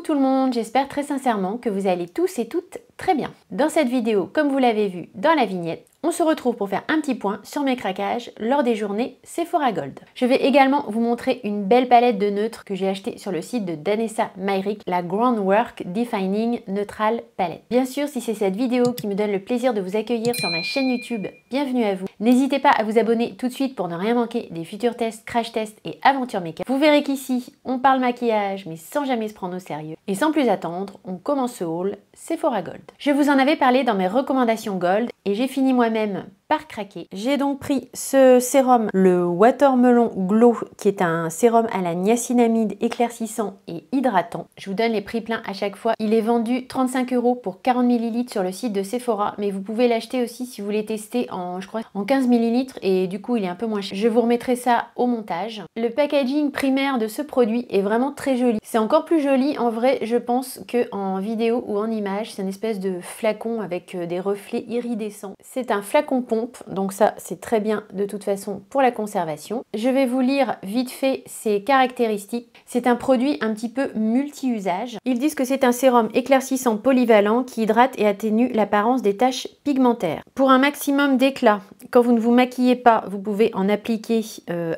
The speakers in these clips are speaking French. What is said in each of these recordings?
tout le monde, j'espère très sincèrement que vous allez tous et toutes très bien. Dans cette vidéo, comme vous l'avez vu dans la vignette, on se retrouve pour faire un petit point sur mes craquages lors des journées Sephora Gold. Je vais également vous montrer une belle palette de neutres que j'ai achetée sur le site de Danessa Myrick, la Groundwork Defining Neutral Palette. Bien sûr, si c'est cette vidéo qui me donne le plaisir de vous accueillir sur ma chaîne YouTube, bienvenue à vous. N'hésitez pas à vous abonner tout de suite pour ne rien manquer des futurs tests, crash tests et aventures make-up. Vous verrez qu'ici, on parle maquillage mais sans jamais se prendre au sérieux. Et sans plus attendre, on commence ce haul Sephora Gold. Je vous en avais parlé dans mes recommandations Gold et j'ai fini moi-même par craquer. J'ai donc pris ce sérum, le Watermelon Glow, qui est un sérum à la niacinamide éclaircissant et hydratant. Je vous donne les prix pleins à chaque fois. Il est vendu 35 € pour 40 ml sur le site de Sephora, mais vous pouvez l'acheter aussi si vous voulez tester je crois, en 15 ml et du coup il est un peu moins cher. Je vous remettrai ça au montage. Le packaging primaire de ce produit est vraiment très joli. C'est encore plus joli en vrai, je pense, qu'en vidéo ou en image. C'est une espèce de flacon avec des reflets iridescents. C'est un flacon pompe. Donc ça, c'est très bien de toute façon pour la conservation. Je vais vous lire vite fait ses caractéristiques. C'est un produit un petit peu multi-usage. Ils disent que c'est un sérum éclaircissant polyvalent qui hydrate et atténue l'apparence des taches pigmentaires. Pour un maximum d'éclat, quand vous ne vous maquillez pas, vous pouvez en appliquer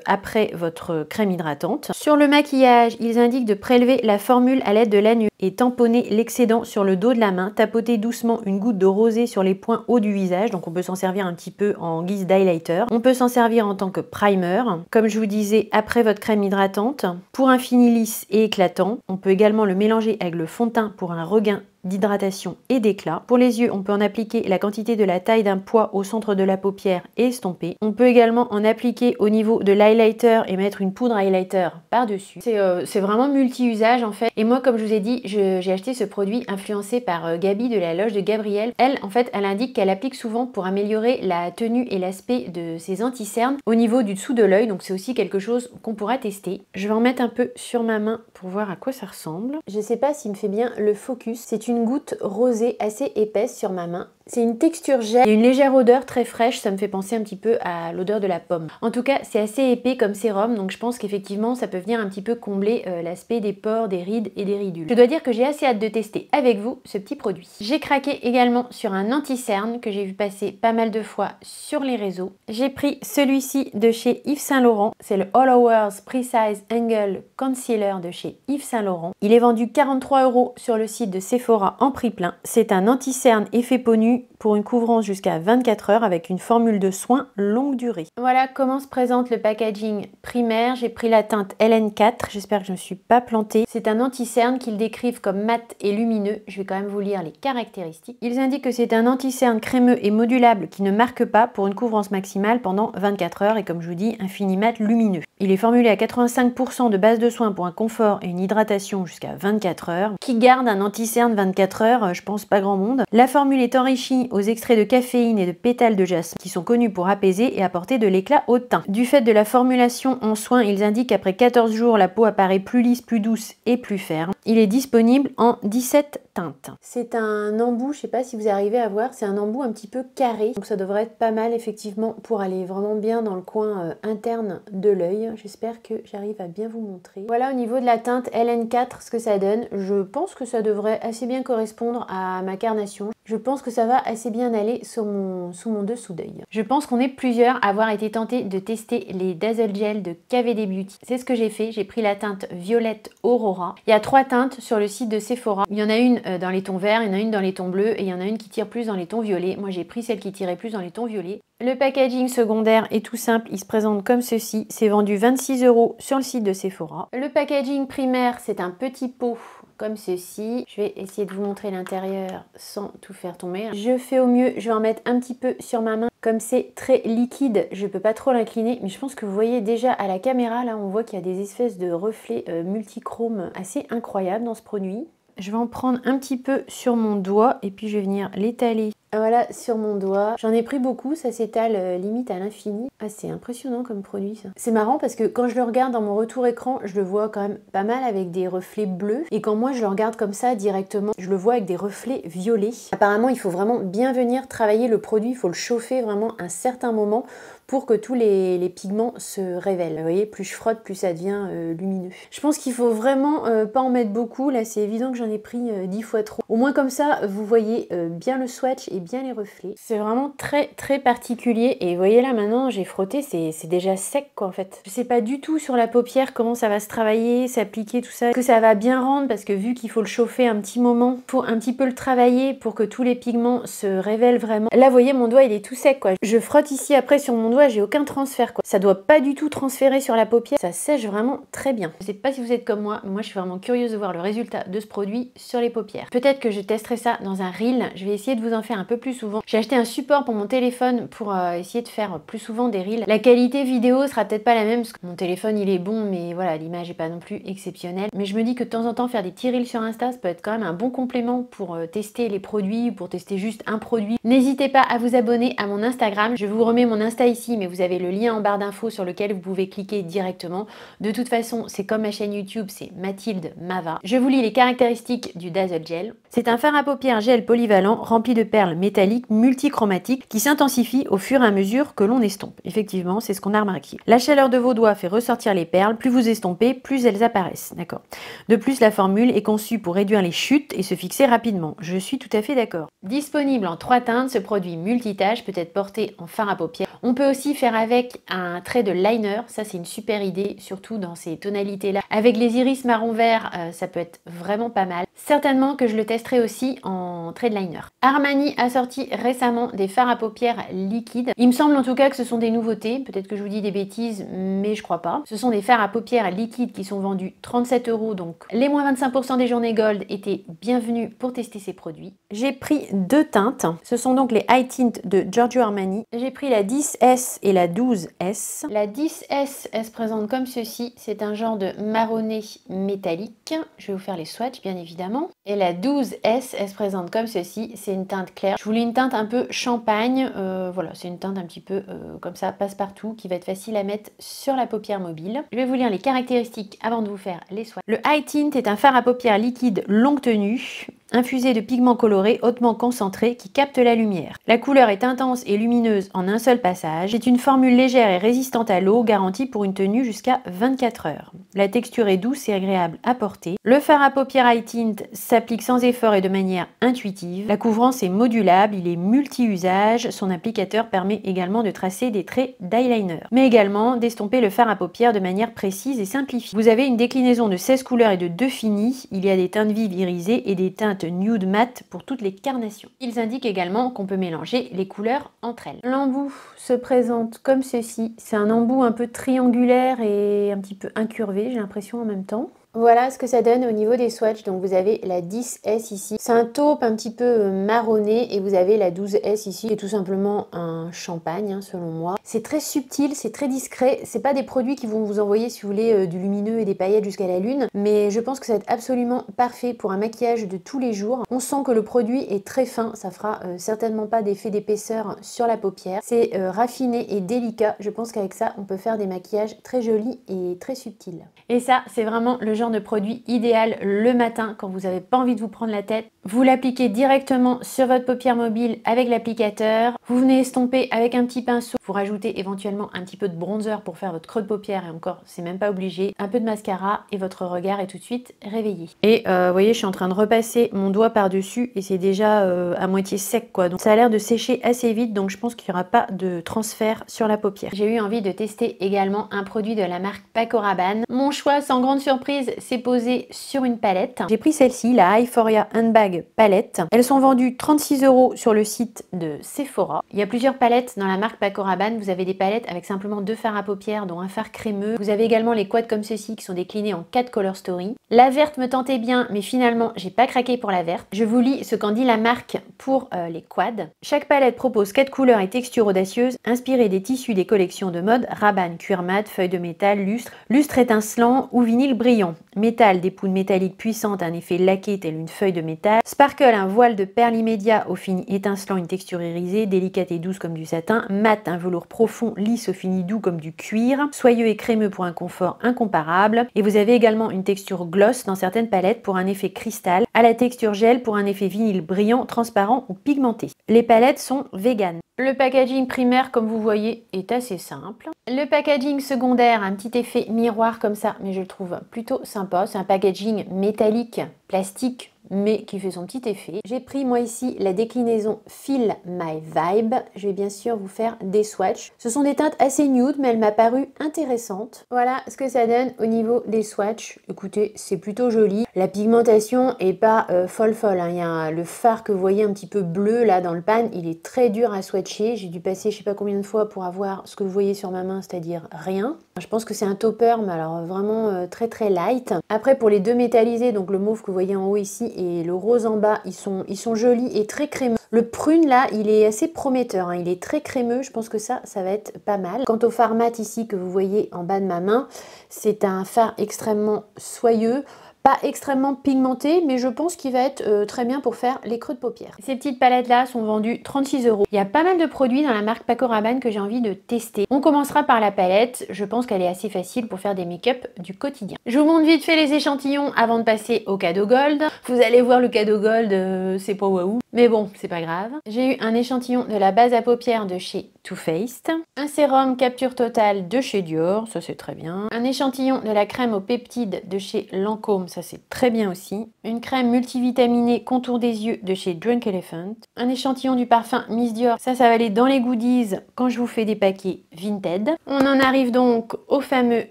après votre crème hydratante. Sur le maquillage, ils indiquent de prélever la formule à l'aide de l'anneau et tamponner l'excédent sur le dos de la main, tapoter doucement une goutte de rosée sur les points hauts du visage, donc on peut s'en servir un petit peu en guise d'highlighter. On peut s'en servir en tant que primer, comme je vous disais, après votre crème hydratante. Pour un fini lisse et éclatant, on peut également le mélanger avec le fond de teint pour un regain d'hydratation et d'éclat. Pour les yeux, on peut en appliquer la quantité de la taille d'un pois au centre de la paupière et estomper. On peut également en appliquer au niveau de l'highlighter et mettre une poudre highlighter par-dessus. C'est vraiment multi-usage en fait. Et moi, comme je vous ai dit, j'ai acheté ce produit influencé par Gabi de la Loge de Gabrielle. Elle, en fait, elle indique qu'elle applique souvent pour améliorer la tenue et l'aspect de ses anti-cernes au niveau du dessous de l'œil. Donc c'est aussi quelque chose qu'on pourra tester. Je vais en mettre un peu sur ma main pour voir à quoi ça ressemble. Je sais pas s'il me fait bien le focus. C'est une goutte rosée assez épaisse sur ma main. C'est une texture gel et une légère odeur très fraîche, ça me fait penser un petit peu à l'odeur de la pomme. En tout cas, c'est assez épais comme sérum, donc je pense qu'effectivement ça peut venir un petit peu combler l'aspect des pores, des rides et des ridules. Je dois dire que j'ai assez hâte de tester avec vous ce petit produit. J'ai craqué également sur un anti-cerne que j'ai vu passer pas mal de fois sur les réseaux. J'ai pris celui-ci de chez Yves Saint Laurent, c'est le All Hours Precise Angle Concealer de chez Yves Saint Laurent. Il est vendu 43 € sur le site de Sephora en prix plein. C'est un anti-cerne effet peau nue pour une couvrance jusqu'à 24 heures avec une formule de soins longue durée. Voilà comment se présente le packaging primaire. J'ai pris la teinte LN4, j'espère que je ne me suis pas plantée. C'est un anti-cerne qu'ils décrivent comme mat et lumineux. Je vais quand même vous lire les caractéristiques. Ils indiquent que c'est un anti-cerne crémeux et modulable qui ne marque pas pour une couvrance maximale pendant 24 heures et comme je vous dis, un fini mat lumineux. Il est formulé à 85% de base de soins pour un confort et une hydratation jusqu'à 24 heures. Qui garde un anti-cerne 24 heures? Je pense pas grand monde. La formule est enrichie aux extraits de caféine et de pétales de jasmin qui sont connus pour apaiser et apporter de l'éclat au teint. Du fait de la formulation en soins, ils indiquent qu'après 14 jours, la peau apparaît plus lisse, plus douce et plus ferme. Il est disponible en 17 teintes. C'est un embout, je sais pas si vous arrivez à voir, c'est un embout un petit peu carré. Donc ça devrait être pas mal effectivement pour aller vraiment bien dans le coin interne de l'œil. J'espère que j'arrive à bien vous montrer. Voilà au niveau de la teinte LN4 ce que ça donne. Je pense que ça devrait assez bien correspondre à ma carnation. Je pense que ça va assez bien aller sous mon dessous d'œil. Je pense qu'on est plusieurs à avoir été tentés de tester les Dazzle Gel de KVD Beauty. C'est ce que j'ai fait, j'ai pris la teinte Violette Aurora. Il y a 3 teintes sur le site de Sephora. Il y en a une dans les tons verts, il y en a une dans les tons bleus et il y en a une qui tire plus dans les tons violets. Moi j'ai pris celle qui tirait plus dans les tons violets. Le packaging secondaire est tout simple, il se présente comme ceci. C'est vendu 26 € sur le site de Sephora. Le packaging primaire, c'est un petit pot comme ceci. Je vais essayer de vous montrer l'intérieur sans tout faire tomber. Je fais au mieux, je vais en mettre un petit peu sur ma main. Comme c'est très liquide, je peux pas trop l'incliner, mais je pense que vous voyez déjà à la caméra, là on voit qu'il y a des espèces de reflets multichromes assez incroyables dans ce produit. Je vais en prendre un petit peu sur mon doigt et puis je vais venir l'étaler Voilà, sur mon doigt. J'en ai pris beaucoup, ça s'étale limite à l'infini. Ah, c'est impressionnant comme produit ça. C'est marrant parce que quand je le regarde dans mon retour écran, je le vois quand même pas mal avec des reflets bleus. Et quand moi je le regarde comme ça directement, je le vois avec des reflets violets. Apparemment, il faut vraiment bien venir travailler le produit, il faut le chauffer vraiment un certain moment pour que tous les pigments se révèlent. Vous voyez, plus je frotte, plus ça devient lumineux. Je pense qu'il faut vraiment pas en mettre beaucoup. Là, c'est évident que j'en ai pris 10 fois trop. Au moins comme ça, vous voyez bien le swatch et bien les reflets. C'est vraiment très très particulier. Et vous voyez là, maintenant, j'ai frotté, c'est déjà sec quoi en fait. Je sais pas du tout sur la paupière comment ça va se travailler, s'appliquer, tout ça. Est-ce que ça va bien rendre parce que vu qu'il faut le chauffer un petit moment, il faut un petit peu le travailler pour que tous les pigments se révèlent vraiment. Là, vous voyez, mon doigt, il est tout sec quoi. Je frotte ici après sur mon doigt, j'ai aucun transfert quoi. Ça doit pas du tout transférer sur la paupière, ça sèche vraiment très bien. Je sais pas si vous êtes comme moi je suis vraiment curieuse de voir le résultat de ce produit sur les paupières. Peut-être que je testerai ça dans un reel, je vais essayer de vous en faire un peu plus souvent. J'ai acheté un support pour mon téléphone pour essayer de faire plus souvent des reels. La qualité vidéo sera peut-être pas la même parce que mon téléphone il est bon mais voilà, l'image est pas non plus exceptionnelle. Mais je me dis que de temps en temps faire des petits reels sur Insta, ça peut être quand même un bon complément pour tester les produits, pour tester juste un produit. N'hésitez pas à vous abonner à mon Instagram, je vous remets mon Insta ici mais vous avez le lien en barre d'infos sur lequel vous pouvez cliquer directement. De toute façon, c'est comme ma chaîne YouTube, c'est Mathilde Mava. Je vous lis les caractéristiques du Dazzle Gel. C'est un fard à paupières gel polyvalent rempli de perles métalliques multichromatiques qui s'intensifient au fur et à mesure que l'on estompe. Effectivement, c'est ce qu'on a remarqué. La chaleur de vos doigts fait ressortir les perles. Plus vous estompez, plus elles apparaissent. D'accord. De plus, la formule est conçue pour réduire les chutes et se fixer rapidement. Je suis tout à fait d'accord. Disponible en 3 teintes, ce produit multitâche peut être porté en fard à paupières. On peut aussi faire avec un trait de liner, ça c'est une super idée, surtout dans ces tonalités là. Avec les iris marron vert, ça peut être vraiment pas mal. Certainement que je le testerai aussi en trait de liner. Armani a sorti récemment des fards à paupières liquides. Il me semble en tout cas que ce sont des nouveautés, peut-être que je vous dis des bêtises, mais je crois pas. Ce sont des fards à paupières liquides qui sont vendus 37 €, donc les moins 25% des journées Gold étaient bienvenus pour tester ces produits. J'ai pris 2 teintes, ce sont donc les High Tint de Giorgio Armani. J'ai pris la 10S et la 12S. La 10S, elle se présente comme ceci, c'est un genre de marronné métallique. Je vais vous faire les swatchs bien évidemment. Et la 12S, elle se présente comme ceci, c'est une teinte claire. Je voulais une teinte un peu champagne, voilà, c'est une teinte un petit peu comme ça, passe-partout, qui va être facile à mettre sur la paupière mobile. Je vais vous lire les caractéristiques avant de vous faire les swatchs. Le High Tint est un fard à paupières liquide longue tenue, infusé de pigments colorés hautement concentrés qui captent la lumière. La couleur est intense et lumineuse en un seul passage. C'est une formule légère et résistante à l'eau, garantie pour une tenue jusqu'à 24 heures. La texture est douce et agréable à porter. Le fard à paupières High Tint s'applique sans effort et de manière intuitive. La couvrance est modulable, il est multi-usage. Son applicateur permet également de tracer des traits d'eyeliner, mais également d'estomper le fard à paupières de manière précise et simplifiée. Vous avez une déclinaison de 16 couleurs et de 2 finis. Il y a des teintes vives irisées et des teintes nude mat pour toutes les carnations. Ils indiquent également qu'on peut mélanger les couleurs entre elles. L'embout se présente comme ceci. C'est un embout un peu triangulaire et un petit peu incurvé, j'ai l'impression en même temps. Voilà ce que ça donne au niveau des swatchs. Donc vous avez la 10S ici. C'est un taupe un petit peu marronné et vous avez la 12S ici qui est tout simplement un champagne hein, selon moi. C'est très subtil, c'est très discret. C'est pas des produits qui vont vous envoyer si vous voulez du lumineux et des paillettes jusqu'à la lune. Mais je pense que ça va être absolument parfait pour un maquillage de tous les jours. On sent que le produit est très fin. Ça fera certainement pas d'effet d'épaisseur sur la paupière. C'est raffiné et délicat. Je pense qu'avec ça on peut faire des maquillages très jolis et très subtils. Et ça c'est vraiment le genre de produit idéal le matin quand vous n'avez pas envie de vous prendre la tête. Vous l'appliquez directement sur votre paupière mobile avec l'applicateur. Vous venez estomper avec un petit pinceau. Vous rajoutez éventuellement un petit peu de bronzer pour faire votre creux de paupière et encore, c'est même pas obligé. Un peu de mascara et votre regard est tout de suite réveillé. Et vous voyez, je suis en train de repasser mon doigt par-dessus et c'est déjà à moitié sec quoi. Donc ça a l'air de sécher assez vite donc je pense qu'il n'y aura pas de transfert sur la paupière. J'ai eu envie de tester également un produit de la marque Paco Rabanne. Mon choix sans grande surprise s'est posé sur une palette. J'ai pris celle-ci, la Euphoria Handbag Palette. Elles sont vendues 36 € sur le site de Sephora. Il y a plusieurs palettes dans la marque Paco Rabanne. Vous avez des palettes avec simplement 2 fards à paupières, dont un fard crémeux. Vous avez également les quads comme ceci qui sont déclinés en 4 color story. La verte me tentait bien, mais finalement, j'ai pas craqué pour la verte. Je vous lis ce qu'en dit la marque pour les quads. Chaque palette propose 4 couleurs et textures audacieuses, inspirées des tissus des collections de mode Rabanne, cuir mat, feuille de métal, lustre, lustre étincelant ou vinyle brillant. Métal, des poudres métalliques puissantes, un effet laqué tel une feuille de métal. Sparkle, un voile de perles immédiat au fini étincelant, une texture irisée, délicate et douce comme du satin. Mat, un velours profond, lisse au fini doux comme du cuir. Soyeux et crémeux pour un confort incomparable. Et vous avez également une texture gloss dans certaines palettes pour un effet cristal, à la texture gel pour un effet vinyle brillant, transparent ou pigmenté. Les palettes sont véganes. Le packaging primaire, comme vous voyez, est assez simple. Le packaging secondaire, un petit effet miroir comme ça, mais je le trouve plutôt sympa. C'est un packaging métallique, plastique, mais qui fait son petit effet. J'ai pris moi ici la déclinaison Feel My Vibe. Je vais bien sûr vous faire des swatchs. Ce sont des teintes assez nude, mais elle m'a paru intéressante. Voilà ce que ça donne au niveau des swatchs. Écoutez, c'est plutôt joli. La pigmentation est pas folle. Il y a le fard que vous voyez un petit peu bleu là dans le pan. Il est très dur à swatcher. J'ai dû passer je sais pas combien de fois pour avoir ce que vous voyez sur ma main, c'est-à-dire rien. Je pense que c'est un topper, mais alors vraiment très très light. Après pour les deux métallisés, donc le mauve que vous voyez en haut ici et le rose en bas, ils sont jolis et très crémeux. Le prune là, il est assez prometteur, hein. Il est très crémeux, je pense que ça va être pas mal. Quant au fard mat ici que vous voyez en bas de ma main, c'est un fard extrêmement soyeux. Pas extrêmement pigmenté, mais je pense qu'il va être très bien pour faire les creux de paupières. Ces petites palettes là sont vendues 36 €. Il y a pas mal de produits dans la marque Paco Rabanne que j'ai envie de tester. On commencera par la palette, je pense qu'elle est assez facile pour faire des make-up du quotidien. Je vous montre vite fait les échantillons avant de passer au cadeau gold. Vous allez voir le cadeau gold, c'est pas waouh, mais bon, c'est pas grave. J'ai eu un échantillon de la base à paupières de chez Too Faced, un sérum capture totale de chez Dior, ça c'est très bien, un échantillon de la crème aux peptides de chez Lancôme, ça c'est très bien aussi, une crème multivitaminée contour des yeux de chez Drunk Elephant, un échantillon du parfum Miss Dior, ça va aller dans les goodies quand je vous fais des paquets Vinted. On en arrive donc au fameux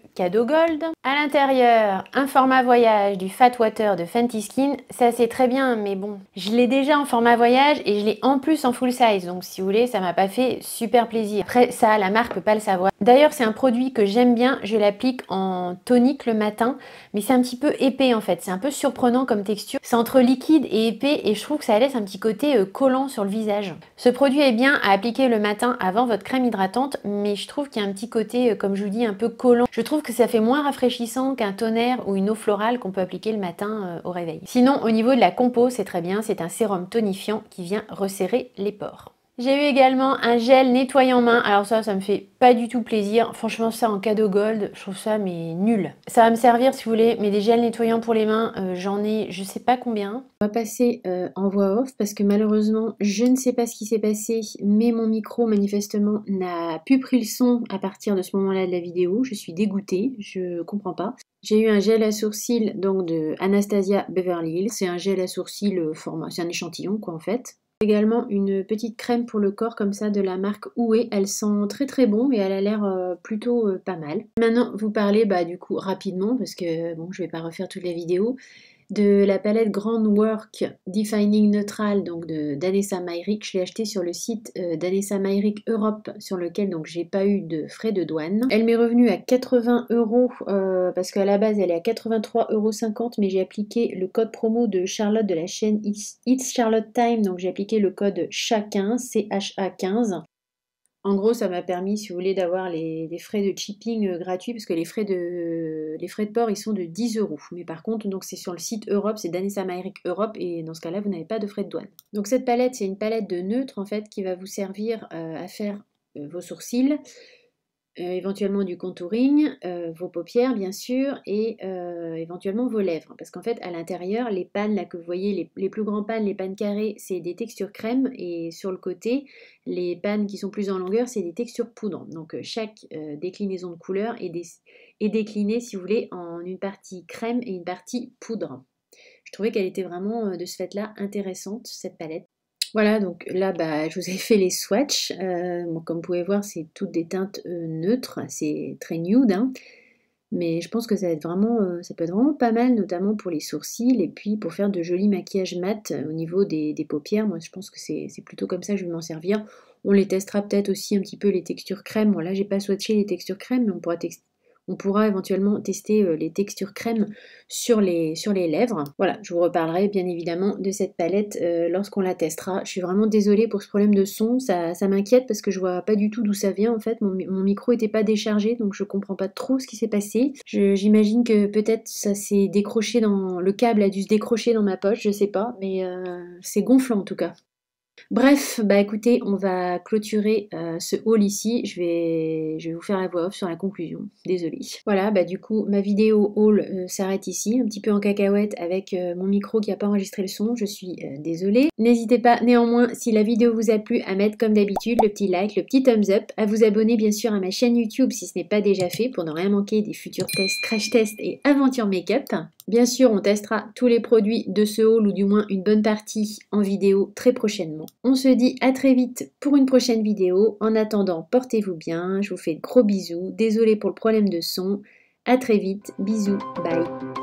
cadeau gold. À l'intérieur, un format voyage du Fat Water de Fenty Skin, ça c'est très bien, mais bon, je l'ai déjà en format voyage et je l'ai en plus en full size, donc si vous voulez, ça m'a pas fait super plaisir. Après ça, la marque peut pas le savoir. D'ailleurs, c'est un produit que j'aime bien, je l'applique en tonique le matin, mais c'est un petit peu épais en fait, c'est un peu surprenant comme texture. C'est entre liquide et épais et je trouve que ça laisse un petit côté collant sur le visage. Ce produit est bien à appliquer le matin avant votre crème hydratante, mais je trouve qu'il y a un petit côté, comme je vous dis, un peu collant. Je trouve que ça fait moins rafraîchissant qu'un toner ou une eau florale qu'on peut appliquer le matin au réveil. Sinon, au niveau de la compo, c'est très bien, c'est un sérum tonifiant qui vient resserrer les pores. J'ai eu également un gel nettoyant main, alors ça me fait pas du tout plaisir, franchement ça en cadeau gold, je trouve ça mais nul. Ça va me servir si vous voulez, mais des gels nettoyants pour les mains, j'en ai je sais pas combien. On va passer en voix off parce que malheureusement je ne sais pas ce qui s'est passé, mais mon micro manifestement n'a plus pris le son à partir de ce moment-là de la vidéo, je suis dégoûtée, je comprends pas. J'ai eu un gel à sourcils donc de Anastasia Beverly Hills, c'est un gel à sourcils format, c'est un échantillon quoi en fait. Également une petite crème pour le corps comme ça de la marque Ouai, elle sent très très bon et elle a l'air plutôt pas mal. Maintenant vous parlez du coup rapidement parce que bon je vais pas refaire toute la vidéo, de la palette Grand Work Defining Neutral donc de Danessa Meyrick. Je l'ai acheté sur le site Danessa Meyrick Europe sur lequel donc j'ai pas eu de frais de douane. Elle m'est revenue à 80 € parce qu'à la base elle est à 83,50 € mais j'ai appliqué le code promo de Charlotte de la chaîne It's Charlotte Time, donc j'ai appliqué le code CHA15, CHA15. En gros, ça m'a permis, si vous voulez, d'avoir les frais de shipping gratuits, parce que les frais de port, ils sont de 10 €. Mais par contre, donc c'est sur le site Europe, c'est Danessa Meyrick Europe, et dans ce cas-là, vous n'avez pas de frais de douane. Donc cette palette, c'est une palette de neutre, en fait, qui va vous servir à faire vos sourcils, éventuellement du contouring, vos paupières bien sûr, et éventuellement vos lèvres. Parce qu'en fait, à l'intérieur, les pannes là que vous voyez, les plus grands pannes, les pannes carrées, c'est des textures crème, et sur le côté, les pannes qui sont plus en longueur, c'est des textures poudre. Donc chaque déclinaison de couleur est déclinée, si vous voulez, en une partie crème et une partie poudre. Je trouvais qu'elle était vraiment, de ce fait-là, intéressante, cette palette. Voilà, donc là, je vous ai fait les swatchs. Bon, comme vous pouvez voir, c'est toutes des teintes neutres, c'est très nude, hein. Mais je pense que ça peut être vraiment pas mal, notamment pour les sourcils et puis pour faire de jolis maquillages mat au niveau des paupières. Moi, je pense que c'est plutôt comme ça que je vais m'en servir. On les testera peut-être aussi un petit peu les textures crème. Bon, là, j'ai pas swatché les textures crème, mais on pourra éventuellement tester les textures crème sur les lèvres. Voilà, je vous reparlerai bien évidemment de cette palette lorsqu'on la testera. Je suis vraiment désolée pour ce problème de son, ça m'inquiète parce que je vois pas du tout d'où ça vient en fait. Mon micro était pas déchargé, donc je comprends pas trop ce qui s'est passé. J'imagine que peut-être ça s'est décroché le câble a dû se décrocher dans ma poche, je sais pas, mais c'est gonflant en tout cas. Bref, bah écoutez, on va clôturer ce haul ici. Je vais vous faire la voix off sur la conclusion. Désolée. Voilà, bah du coup, ma vidéo haul s'arrête ici, un petit peu en cacahuète avec mon micro qui n'a pas enregistré le son. Je suis désolée. N'hésitez pas néanmoins, si la vidéo vous a plu, à mettre comme d'habitude le petit like, le petit thumbs up, à vous abonner bien sûr à ma chaîne YouTube si ce n'est pas déjà fait pour ne rien manquer des futurs tests, crash tests et aventures make-up. Bien sûr, on testera tous les produits de ce haul ou du moins une bonne partie en vidéo très prochainement. On se dit à très vite pour une prochaine vidéo. En attendant, portez-vous bien. Je vous fais de gros bisous. Désolée pour le problème de son. À très vite. Bisous. Bye.